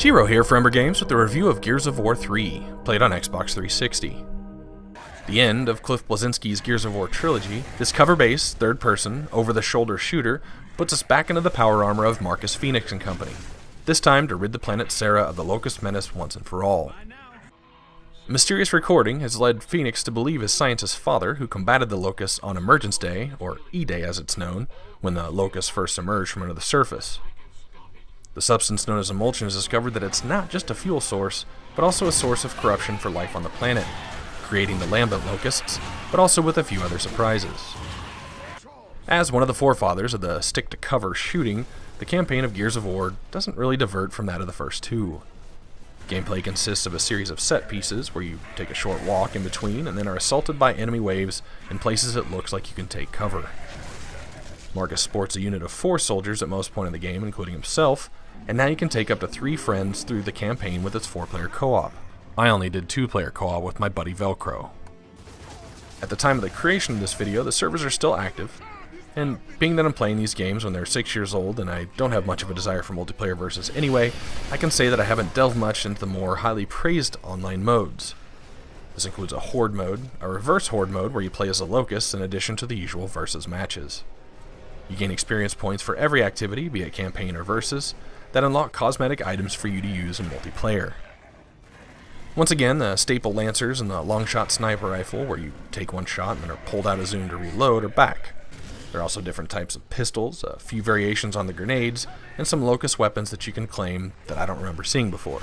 Jiro here for Umbra Games with a review of Gears of War 3, played on Xbox 360. The end of Cliff Bleszinski's Gears of War trilogy, this cover-based, third-person, over-the-shoulder shooter puts us back into the power armor of Marcus Fenix and company, this time to rid the planet Sera of the Locust menace once and for all. A mysterious recording has led Fenix to believe his scientist father, who combated the Locust on Emergence Day, or E-Day as it's known, when the Locust first emerged from under the surface. The substance known as emulsion has discovered that it's not just a fuel source, but also a source of corruption for life on the planet, creating the lambent locusts, but also with a few other surprises. As one of the forefathers of the stick-to-cover shooting, the campaign of Gears of War doesn't really divert from that of the first two. Gameplay consists of a series of set pieces where you take a short walk in between and then are assaulted by enemy waves in places it looks like you can take cover. Marcus sports a unit of 4 soldiers at most point in the game, including himself, and now you can take up to 3 friends through the campaign with its 4-player co-op. I only did 2-player co-op with my buddy Velcro. At the time of the creation of this video, the servers are still active, and being that I'm playing these games when they're 6 years old and I don't have much of a desire for multiplayer versus anyway, I can say that I haven't delved much into the more highly praised online modes. This includes a horde mode, a reverse horde mode where you play as a Locust in addition to the usual versus matches. You gain experience points for every activity, be it campaign or versus, that unlock cosmetic items for you to use in multiplayer. Once again, the staple Lancers and the long-shot sniper rifle, where you take one shot and then are pulled out of zoom to reload, are back. There are also different types of pistols, a few variations on the grenades, and some Locust weapons that you can claim that I don't remember seeing before.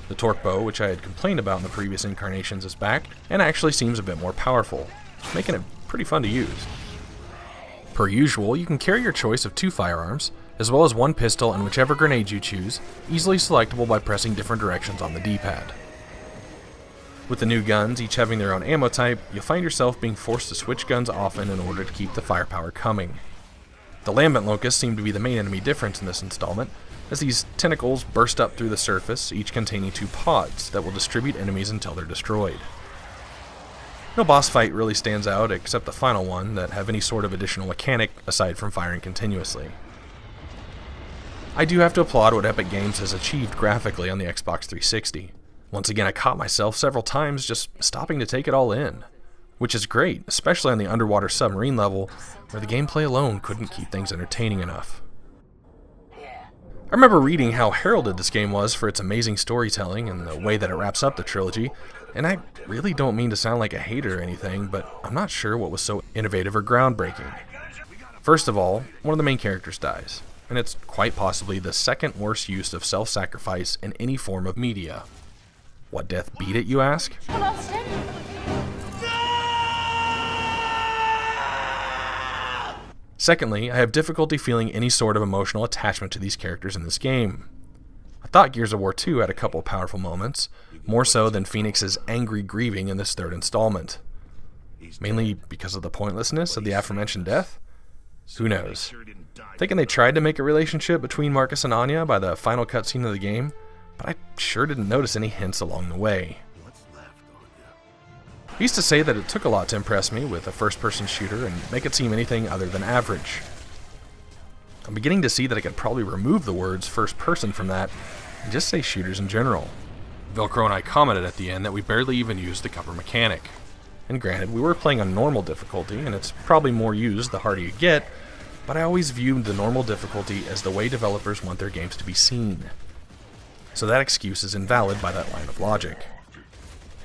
The torque bow, which I had complained about in the previous incarnations, is back, and actually seems a bit more powerful, making it pretty fun to use. Per usual, you can carry your choice of 2 firearms, as well as 1 pistol and whichever grenade you choose, easily selectable by pressing different directions on the D-pad. With the new guns, each having their own ammo type, you'll find yourself being forced to switch guns often in order to keep the firepower coming. The lambent locusts seem to be the main enemy difference in this installment, as these tentacles burst up through the surface, each containing 2 pods that will distribute enemies until they're destroyed. No boss fight really stands out except the final one that have any sort of additional mechanic aside from firing continuously. I do have to applaud what Epic Games has achieved graphically on the Xbox 360. Once again, I caught myself several times just stopping to take it all in, which is great, especially on the underwater submarine level where the gameplay alone couldn't keep things entertaining enough. I remember reading how heralded this game was for its amazing storytelling and the way that it wraps up the trilogy, and I really don't mean to sound like a hater or anything, but I'm not sure what was so innovative or groundbreaking. First of all, one of the main characters dies, and it's quite possibly the second worst use of self-sacrifice in any form of media. What death beat it, you ask? Secondly, I have difficulty feeling any sort of emotional attachment to these characters in this game. I thought Gears of War 2 had a couple of powerful moments, more so than Fenix's angry grieving in this 3rd installment. Mainly because of the pointlessness of the aforementioned death? Who knows? Thinking they tried to make a relationship between Marcus and Anya by the final cutscene of the game, but I sure didn't notice any hints along the way. I used to say that it took a lot to impress me with a first-person shooter and make it seem anything other than average. I'm beginning to see that I could probably remove the words first-person from that and just say shooters in general. Velcro and I commented at the end that we barely even used the cover mechanic. And granted, we were playing on normal difficulty, and it's probably more used the harder you get, but I always viewed the normal difficulty as the way developers want their games to be seen. So that excuse is invalid by that line of logic.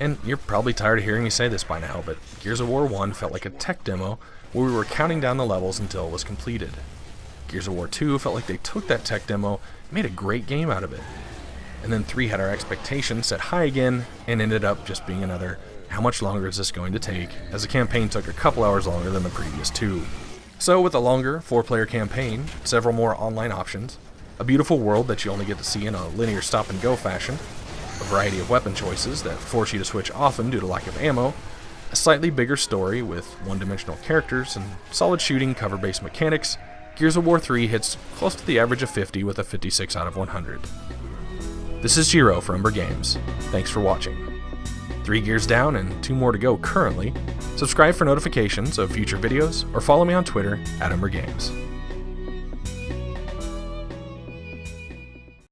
And you're probably tired of hearing me say this by now, but Gears of War 1 felt like a tech demo where we were counting down the levels until it was completed. Gears of War 2 felt like they took that tech demo and made a great game out of it. And then 3 had our expectations set high again and ended up just being another, how much longer is this going to take, as the campaign took a couple hours longer than the previous 2. So with a longer 4-player campaign, several more online options, a beautiful world that you only get to see in a linear stop-and-go fashion, a variety of weapon choices that force you to switch often due to lack of ammo, a slightly bigger story with one-dimensional characters, and solid shooting cover-based mechanics, Gears of War 3 hits close to the average of 50 with a 56 out of 100. This is Jiro for Umbra Games. Thanks for watching. 3 gears down and 2 more to go currently. Subscribe for notifications of future videos or follow me on Twitter @Umbra Games.